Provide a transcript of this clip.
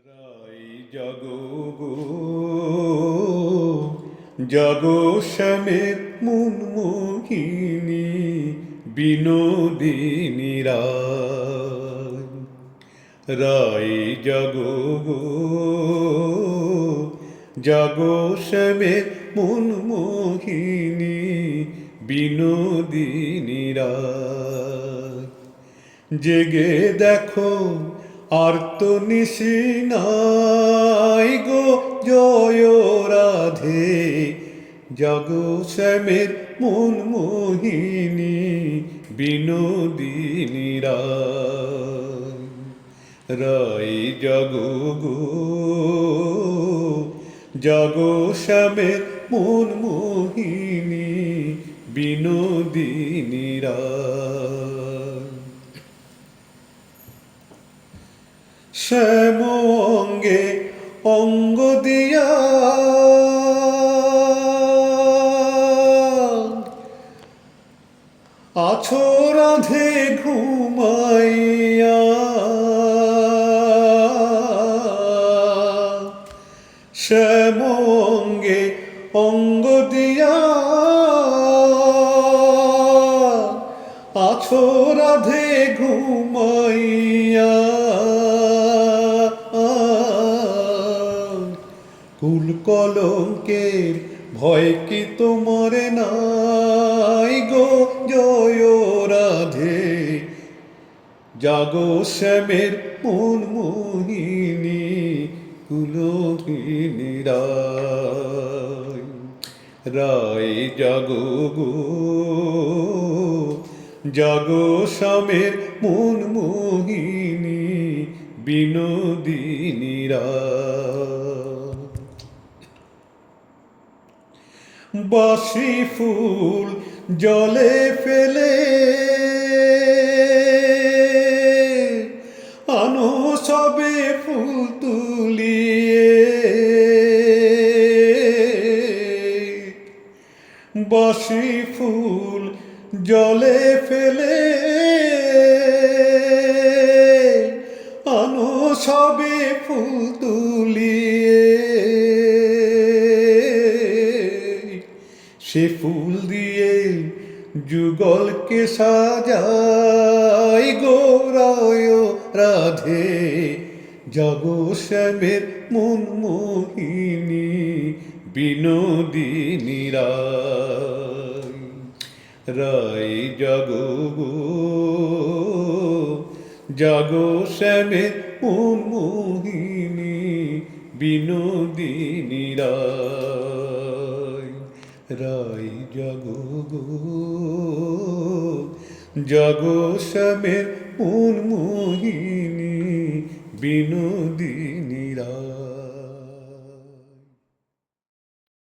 রাই জাগো গো, জাগো শ্যামের মন মোহিনী বিনোদিনী রায়। রাই জাগো গো, জাগো শ্যামের মন মোহিনী বিনোদিনী রায়। জেগে দেখো আর তো নিশি নাই গো, জয় রাধে জাগো শ্যামের মন মোহিনী বিনোদিনী রায়। রাই জাগো গো, জাগো শ্যামের মন মোহিনী বিনোদিনী রায়। শ্যাম অঙ্গে অঙ্গ দিয়া আছো রাধে ঘুমাইয়া, শ্যাম অঙ্গে অঙ্গ দিয়া আছো রাধে ঘুমাইয়া। কুল কলঙ্কের ভয় কি তোমার নাই গো, জয় রাধে জাগো শ্যামের মন মোহিনী কুলহিনী রায়। রাই জাগো গো, জাগো শ্যামের মন মোহিনী বিনোদিনী রায়। বাসি ফুল জলে ফেলে আনো সবে ফুল তুলিয়ে, বাসি ফুল জলে ফেলে আনো সবে ফুল তুলিয়ে। সে ফুল দিয়ে যুগলকে সাজাই গো, রায় রাধে জাগো শ্যামের মন মোহিনী বিনোদিনী রায়। রাই জাগো গো, জাগো শ্যামের মন মোহিনী বিনোদিনী রায়। রাই জাগো গো, জাগো শ্যামের মন মোহিনী বিনোদিনী রায়।